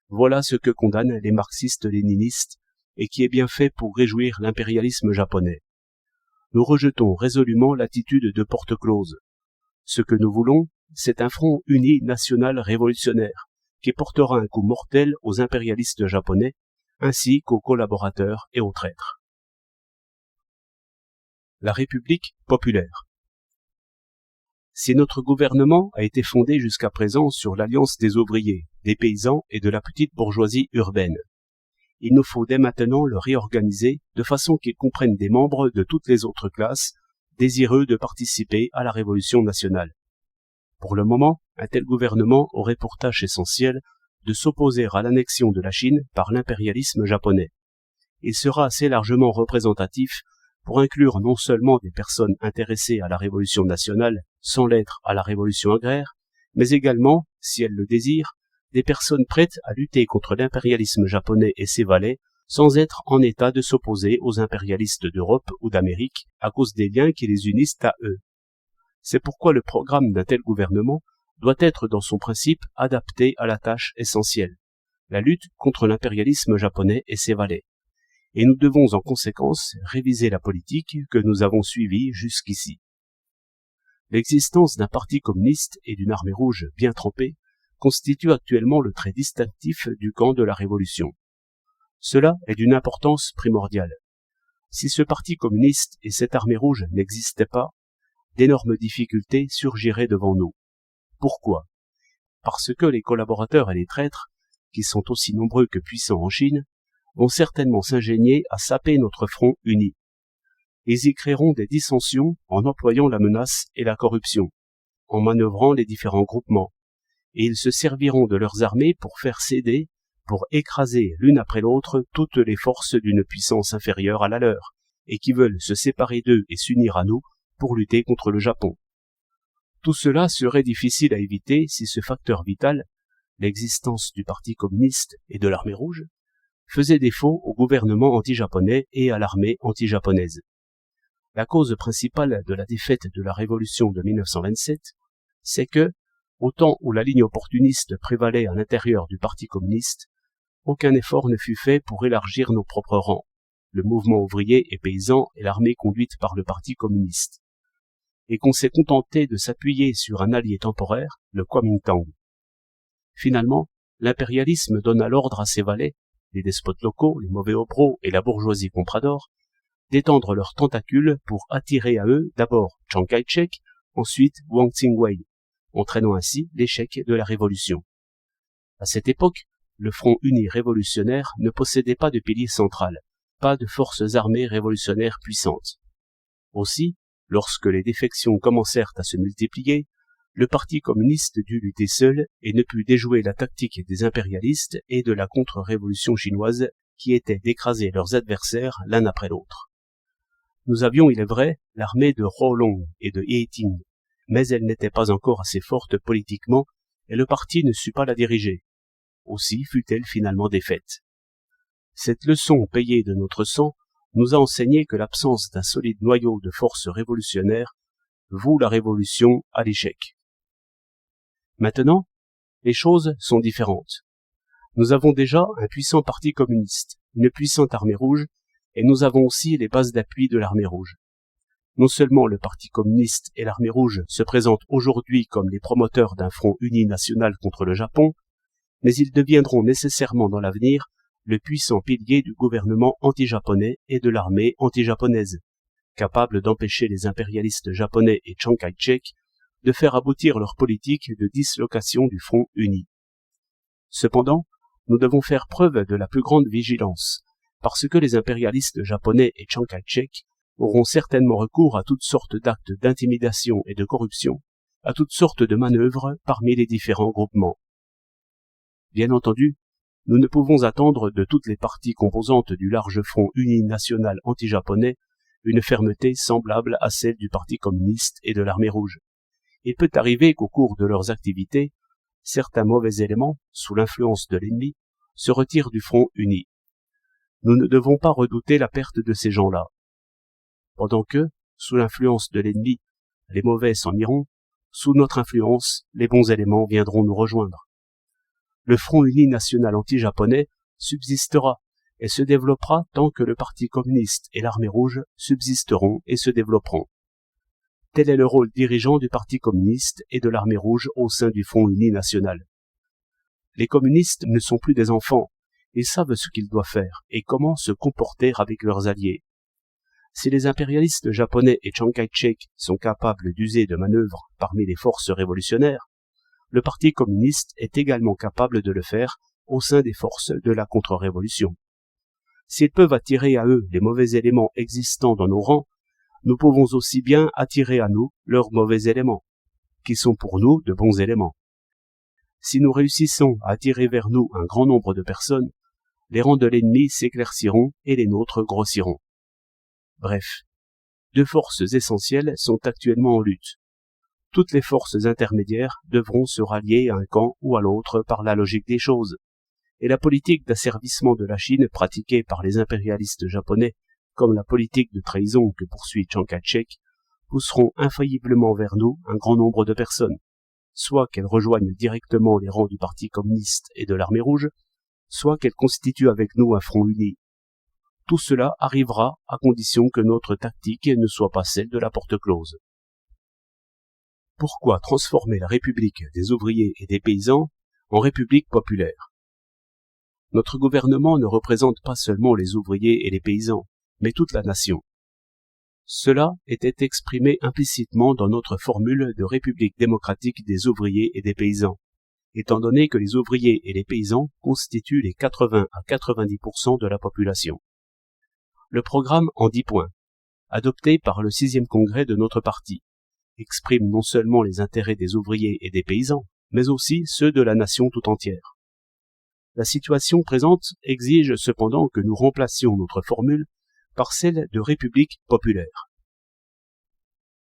voilà ce que condamnent les marxistes-léninistes et qui est bien fait pour réjouir l'impérialisme japonais. Nous rejetons résolument l'attitude de Porte-Close. Ce que nous voulons, c'est un front uni national révolutionnaire qui portera un coup mortel aux impérialistes japonais ainsi qu'aux collaborateurs et aux traîtres. La République populaire. Si notre gouvernement a été fondé jusqu'à présent sur l'alliance des ouvriers, des paysans et de la petite bourgeoisie urbaine, il nous faut dès maintenant le réorganiser de façon qu'il comprenne des membres de toutes les autres classes désireux de participer à la révolution nationale. Pour le moment, un tel gouvernement aurait pour tâche essentielle de s'opposer à l'annexion de la Chine par l'impérialisme japonais. Il sera assez largement représentatif pour inclure non seulement des personnes intéressées à la révolution nationale sans l'être à la révolution agraire, mais également, si elles le désirent, des personnes prêtes à lutter contre l'impérialisme japonais et ses valets sans être en état de s'opposer aux impérialistes d'Europe ou d'Amérique à cause des liens qui les unissent à eux. C'est pourquoi le programme d'un tel gouvernement doit être dans son principe adapté à la tâche essentielle, la lutte contre l'impérialisme japonais et ses valets. Et nous devons en conséquence réviser la politique que nous avons suivie jusqu'ici. L'existence d'un parti communiste et d'une armée rouge bien trempée constitue actuellement le trait distinctif du camp de la Révolution. Cela est d'une importance primordiale. Si ce parti communiste et cette armée rouge n'existaient pas, d'énormes difficultés surgiraient devant nous. Pourquoi? Parce que les collaborateurs et les traîtres, qui sont aussi nombreux que puissants en Chine, vont certainement s'ingénier à saper notre front uni. Ils y créeront des dissensions en employant la menace et la corruption, en manœuvrant les différents groupements, et ils se serviront de leurs armées pour faire céder, pour écraser l'une après l'autre toutes les forces d'une puissance inférieure à la leur, et qui veulent se séparer d'eux et s'unir à nous pour lutter contre le Japon. Tout cela serait difficile à éviter si ce facteur vital, l'existence du Parti communiste et de l'armée rouge, faisait défaut au gouvernement anti-japonais et à l'armée anti-japonaise. La cause principale de la défaite de la révolution de 1927, c'est que, au temps où la ligne opportuniste prévalait à l'intérieur du Parti communiste, aucun effort ne fut fait pour élargir nos propres rangs, le mouvement ouvrier et paysan et l'armée conduite par le Parti communiste, et qu'on s'est contenté de s'appuyer sur un allié temporaire, le Kuomintang. Finalement, l'impérialisme donna l'ordre à ses valets, les despotes locaux, les mauvais hobereaux et la bourgeoisie comprador, d'étendre leurs tentacules pour attirer à eux d'abord Chiang Kai-shek, ensuite Wang Tsing-wei, entraînant ainsi l'échec de la révolution. À cette époque, le Front uni révolutionnaire ne possédait pas de pilier central, pas de forces armées révolutionnaires puissantes. Aussi, lorsque les défections commencèrent à se multiplier, le Parti communiste dut lutter seul et ne put déjouer la tactique des impérialistes et de la contre-révolution chinoise qui était d'écraser leurs adversaires l'un après l'autre. Nous avions, il est vrai, l'armée de Huolong et de Yeting, mais elle n'était pas encore assez forte politiquement et le parti ne sut pas la diriger. Aussi fut-elle finalement défaite. Cette leçon payée de notre sang nous a enseigné que l'absence d'un solide noyau de forces révolutionnaires voue la révolution à l'échec. Maintenant, les choses sont différentes. Nous avons déjà un puissant parti communiste, une puissante armée rouge, et nous avons aussi les bases d'appui de l'armée rouge. Non seulement le Parti communiste et l'armée rouge se présentent aujourd'hui comme les promoteurs d'un front uni national contre le Japon, mais ils deviendront nécessairement dans l'avenir le puissant pilier du gouvernement anti-japonais et de l'armée anti-japonaise, capable d'empêcher les impérialistes japonais et Chiang Kai-shek de faire aboutir leur politique de dislocation du front uni. Cependant, nous devons faire preuve de la plus grande vigilance, parce que les impérialistes japonais et Chiang Kai-shek auront certainement recours à toutes sortes d'actes d'intimidation et de corruption, à toutes sortes de manœuvres parmi les différents groupements. Bien entendu, nous ne pouvons attendre de toutes les parties composantes du large front uni national anti-japonais une fermeté semblable à celle du Parti communiste et de l'armée rouge. il peut arriver qu'au cours de leurs activités, certains mauvais éléments, sous l'influence de l'ennemi, se retirent du front uni. Nous ne devons pas redouter la perte de ces gens-là. Pendant que, sous l'influence de l'ennemi, les mauvais s'en iront, sous notre influence, les bons éléments viendront nous rejoindre. Le Front uni national anti-japonais subsistera et se développera tant que le Parti communiste et l'Armée rouge subsisteront et se développeront. Tel est le rôle dirigeant du Parti communiste et de l'Armée rouge au sein du Front uni national. Les communistes ne sont plus des enfants, ils savent ce qu'ils doivent faire et comment se comporter avec leurs alliés. Si les impérialistes japonais et Chiang Kai-shek sont capables d'user de manœuvres parmi les forces révolutionnaires, le Parti communiste est également capable de le faire au sein des forces de la contre-révolution. S'ils peuvent attirer à eux les mauvais éléments existants dans nos rangs, nous pouvons aussi bien attirer à nous leurs mauvais éléments, qui sont pour nous de bons éléments. Si nous réussissons à attirer vers nous un grand nombre de personnes, les rangs de l'ennemi s'éclairciront et les nôtres grossiront. Bref, deux forces essentielles sont actuellement en lutte. Toutes les forces intermédiaires devront se rallier à un camp ou à l'autre par la logique des choses, et la politique d'asservissement de la Chine pratiquée par les impérialistes japonais, comme la politique de trahison que poursuit Chiang Kai-shek, pousseront infailliblement vers nous un grand nombre de personnes, soit qu'elles rejoignent directement les rangs du Parti communiste et de l'Armée rouge, soit qu'elles constituent avec nous un front uni. Tout cela arrivera à condition que notre tactique ne soit pas celle de la porte close. Pourquoi transformer la République des ouvriers et des paysans en République populaire? Notre gouvernement ne représente pas seulement les ouvriers et les paysans, mais toute la nation. Cela était exprimé implicitement dans notre formule de République démocratique des ouvriers et des paysans, étant donné que les ouvriers et les paysans constituent les 80 à 90% de la population. Le programme en 10 points, adopté par le 6e congrès de notre parti, exprime non seulement les intérêts des ouvriers et des paysans, mais aussi ceux de la nation tout entière. La situation présente exige cependant que nous remplacions notre formule par celle de République populaire.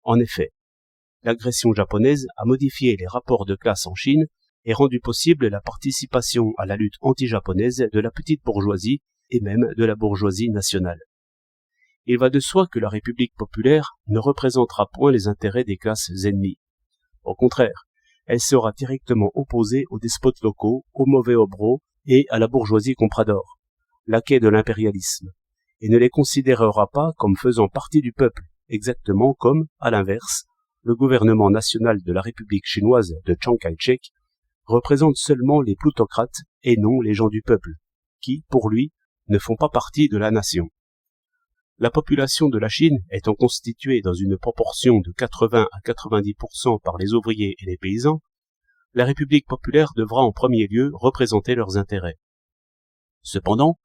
En effet, l'agression japonaise a modifié les rapports de classe en Chine et rendu possible la participation à la lutte anti-japonaise de la petite bourgeoisie et même de la bourgeoisie nationale. Il va de soi que la République populaire ne représentera point les intérêts des classes ennemies. Au contraire, elle sera directement opposée aux despotes locaux, aux mauvais hobereaux et à la bourgeoisie comprador, laquais de l'impérialisme, et ne les considérera pas comme faisant partie du peuple, exactement comme, à l'inverse, le gouvernement national de la République chinoise de Chiang Kai-shek représente seulement les plutocrates et non les gens du peuple, qui, pour lui, ne font pas partie de la nation. La population de la Chine étant constituée dans une proportion de 80 à 90% par les ouvriers et les paysans, la République populaire devra en premier lieu représenter leurs intérêts. Cependant,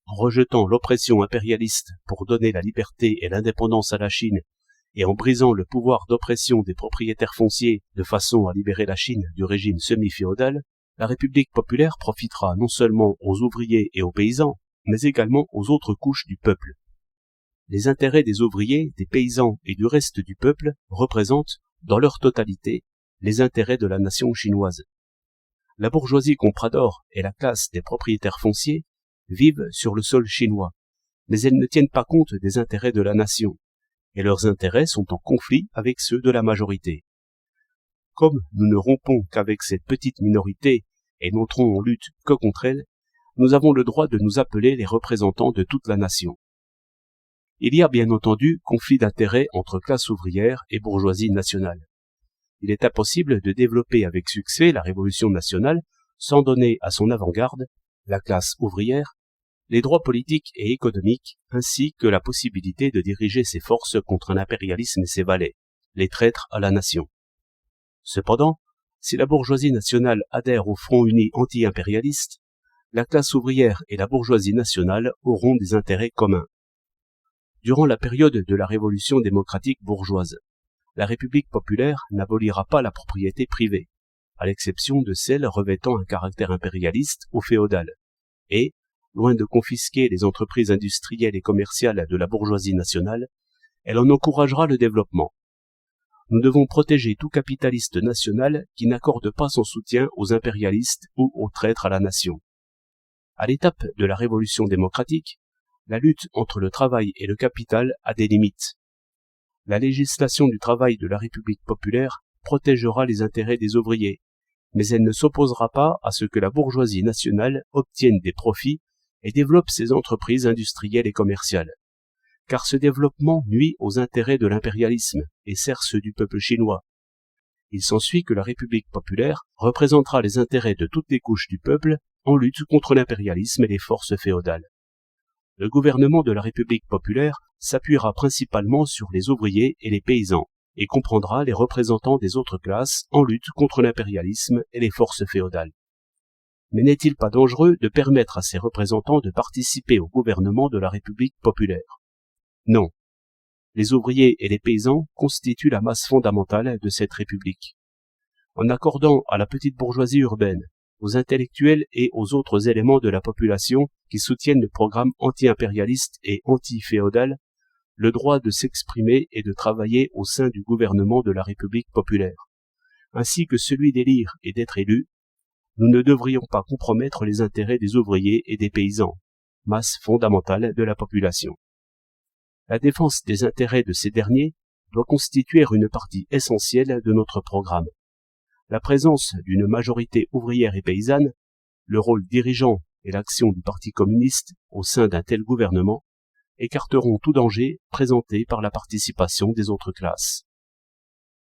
en rejetant l'oppression impérialiste pour donner la liberté et l'indépendance à la Chine et en brisant le pouvoir d'oppression des propriétaires fonciers de façon à libérer la Chine du régime semi-féodal, la République populaire profitera non seulement aux ouvriers et aux paysans, mais également aux autres couches du peuple. Les intérêts des ouvriers, des paysans et du reste du peuple représentent, dans leur totalité, les intérêts de la nation chinoise. La bourgeoisie comprador et la classe des propriétaires fonciers vivent sur le sol chinois, mais elles ne tiennent pas compte des intérêts de la nation, et leurs intérêts sont en conflit avec ceux de la majorité. Comme nous ne rompons qu'avec cette petite minorité et n'entrons en lutte que contre elle, nous avons le droit de nous appeler les représentants de toute la nation. Il y a bien entendu conflit d'intérêts entre classe ouvrière et bourgeoisie nationale. Il est impossible de développer avec succès la révolution nationale sans donner à son avant-garde, la classe ouvrière, les droits politiques et économiques ainsi que la possibilité de diriger ses forces contre un impérialisme et ses valets, les traîtres à la nation. Cependant, si la bourgeoisie nationale adhère au Front uni anti-impérialiste, la classe ouvrière et la bourgeoisie nationale auront des intérêts communs. Durant la période de la révolution démocratique bourgeoise, la République populaire n'abolira pas la propriété privée, à l'exception de celle revêtant un caractère impérialiste ou féodal, et, loin de confisquer les entreprises industrielles et commerciales de la bourgeoisie nationale, elle en encouragera le développement. Nous devons protéger tout capitaliste national qui n'accorde pas son soutien aux impérialistes ou aux traîtres à la nation. À l'étape de la révolution démocratique, la lutte entre le travail et le capital a des limites. La législation du travail de la République populaire protégera les intérêts des ouvriers, mais elle ne s'opposera pas à ce que la bourgeoisie nationale obtienne des profits et développe ses entreprises industrielles et commerciales. Car ce développement nuit aux intérêts de l'impérialisme et sert ceux du peuple chinois. Il s'ensuit que la République populaire représentera les intérêts de toutes les couches du peuple en lutte contre l'impérialisme et les forces féodales. Le gouvernement de la République populaire s'appuiera principalement sur les ouvriers et les paysans et comprendra les représentants des autres classes en lutte contre l'impérialisme et les forces féodales. Mais n'est-il pas dangereux de permettre à ces représentants de participer au gouvernement de la République populaire? Non. Les ouvriers et les paysans constituent la masse fondamentale de cette République. En accordant à la petite bourgeoisie urbaine, aux intellectuels et aux autres éléments de la population qui soutiennent le programme anti-impérialiste et anti-féodal, le droit de s'exprimer et de travailler au sein du gouvernement de la République populaire, ainsi que celui d'élire et d'être élu, nous ne devrions pas compromettre les intérêts des ouvriers et des paysans, masse fondamentale de la population. La défense des intérêts de ces derniers doit constituer une partie essentielle de notre programme. La présence d'une majorité ouvrière et paysanne, le rôle dirigeant et l'action du Parti communiste au sein d'un tel gouvernement écarteront tout danger présenté par la participation des autres classes.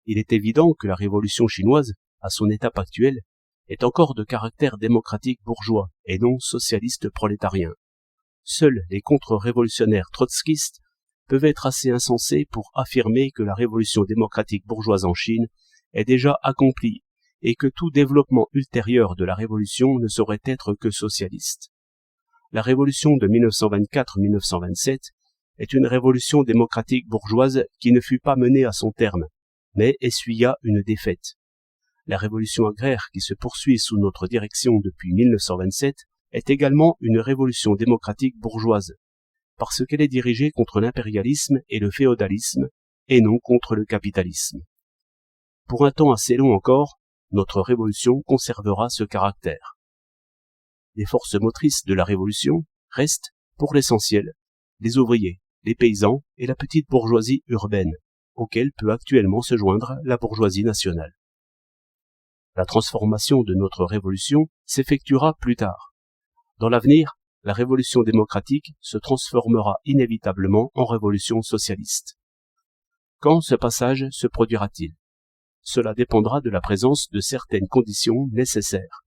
Il est évident que la révolution chinoise, à son étape actuelle, est encore de caractère démocratique bourgeois et non socialiste prolétarien. Seuls les contre-révolutionnaires trotskistes peuvent être assez insensés pour affirmer que la révolution démocratique bourgeoise en Chine est déjà accomplie et que tout développement ultérieur de la révolution ne saurait être que socialiste. La révolution de 1924-1927 est une révolution démocratique bourgeoise qui ne fut pas menée à son terme, mais essuya une défaite. La révolution agraire qui se poursuit sous notre direction depuis 1927 est également une révolution démocratique bourgeoise, parce qu'elle est dirigée contre l'impérialisme et le féodalisme, et non contre le capitalisme. Pour un temps assez long encore, notre révolution conservera ce caractère. Les forces motrices de la révolution restent, pour l'essentiel, les ouvriers, les paysans et la petite bourgeoisie urbaine, auxquels peut actuellement se joindre la bourgeoisie nationale. La transformation de notre révolution s'effectuera plus tard. Dans l'avenir, la révolution démocratique se transformera inévitablement en révolution socialiste. Quand ce passage se produira-t-il? Cela dépendra de la présence de certaines conditions nécessaires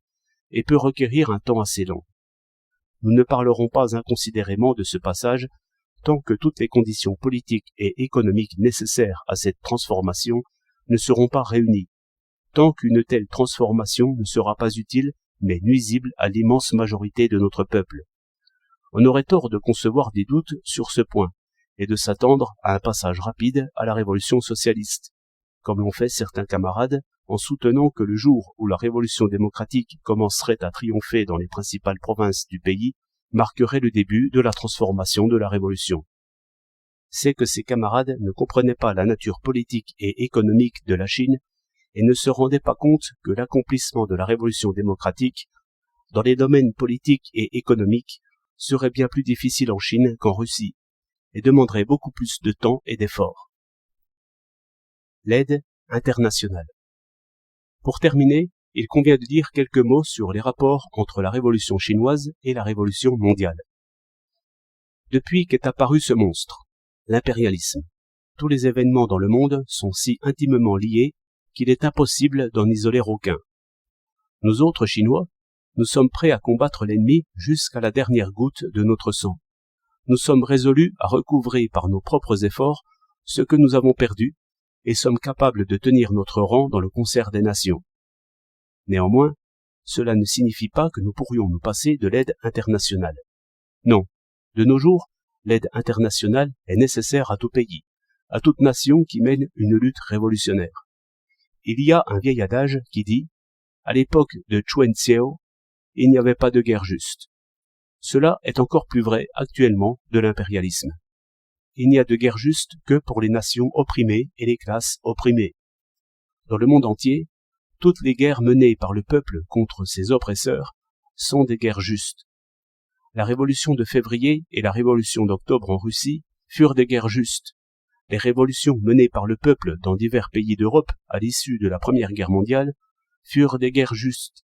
et peut requérir un temps assez long. Nous ne parlerons pas inconsidérément de ce passage tant que toutes les conditions politiques et économiques nécessaires à cette transformation ne seront pas réunies, tant qu'une telle transformation ne sera pas utile mais nuisible à l'immense majorité de notre peuple. On aurait tort de concevoir des doutes sur ce point et de s'attendre à un passage rapide à la révolution socialiste, comme l'ont fait certains camarades en soutenant que le jour où la révolution démocratique commencerait à triompher dans les principales provinces du pays marquerait le début de la transformation de la révolution. C'est que ces camarades ne comprenaient pas la nature politique et économique de la Chine et ne se rendaient pas compte que l'accomplissement de la révolution démocratique dans les domaines politiques et économiques serait bien plus difficile en Chine qu'en Russie et demanderait beaucoup plus de temps et d'efforts. L'aide internationale. Pour terminer, il convient de dire quelques mots sur les rapports entre la révolution chinoise et la révolution mondiale. Depuis qu'est apparu ce monstre, l'impérialisme, tous les événements dans le monde sont si intimement liés qu'il est impossible d'en isoler aucun. Nous autres Chinois, nous sommes prêts à combattre l'ennemi jusqu'à la dernière goutte de notre sang. Nous sommes résolus à recouvrer par nos propres efforts ce que nous avons perdu et sommes capables de tenir notre rang dans le concert des nations. Néanmoins, cela ne signifie pas que nous pourrions nous passer de l'aide internationale. Non, de nos jours, l'aide internationale est nécessaire à tout pays, à toute nation qui mène une lutte révolutionnaire. Il y a un vieil adage qui dit « À l'époque de Chuan-Xiao, il n'y avait pas de guerre juste ». Cela est encore plus vrai actuellement de l'impérialisme. Il n'y a de guerre juste que pour les nations opprimées et les classes opprimées. Dans le monde entier, toutes les guerres menées par le peuple contre ses oppresseurs sont des guerres justes. La révolution de février et la révolution d'octobre en Russie furent des guerres justes. Les révolutions menées par le peuple dans divers pays d'Europe à l'issue de la Première Guerre mondiale furent des guerres justes.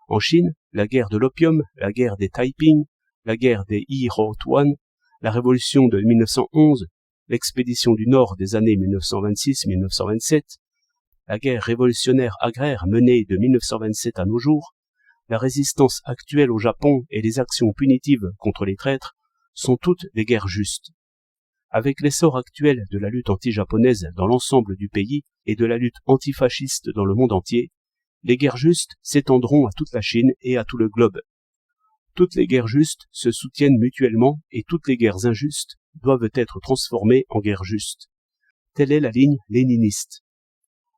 En Chine, la guerre de l'opium, la guerre des Taiping, la guerre des Irotuan, la révolution de 1911, l'expédition du Nord des années 1926-1927, la guerre révolutionnaire agraire menée de 1927 à nos jours, la résistance actuelle au Japon et les actions punitives contre les traîtres sont toutes des guerres justes. Avec l'essor actuel de la lutte anti-japonaise dans l'ensemble du pays et de la lutte antifasciste dans le monde entier, les guerres justes s'étendront à toute la Chine et à tout le globe. Toutes les guerres justes se soutiennent mutuellement et toutes les guerres injustes doivent être transformées en guerres justes. Telle est la ligne léniniste.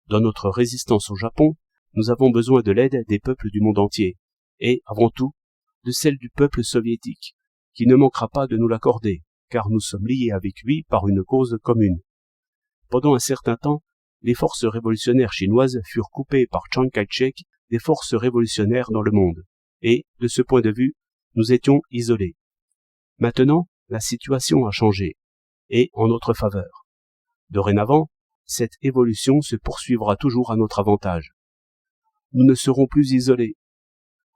Dans notre résistance au Japon, nous avons besoin de l'aide des peuples du monde entier, et, avant tout, de celle du peuple soviétique, qui ne manquera pas de nous l'accorder, car nous sommes liés avec lui par une cause commune. Pendant un certain temps, les forces révolutionnaires chinoises furent coupées par Chiang Kai-shek des forces révolutionnaires dans le monde, et, de ce point de vue, nous étions isolés. Maintenant, la situation a changé, et en notre faveur. Dorénavant, cette évolution se poursuivra toujours à notre avantage. Nous ne serons plus isolés.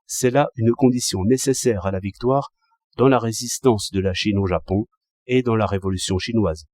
C'est là une condition nécessaire à la victoire dans la résistance de la Chine au Japon et dans la révolution chinoise.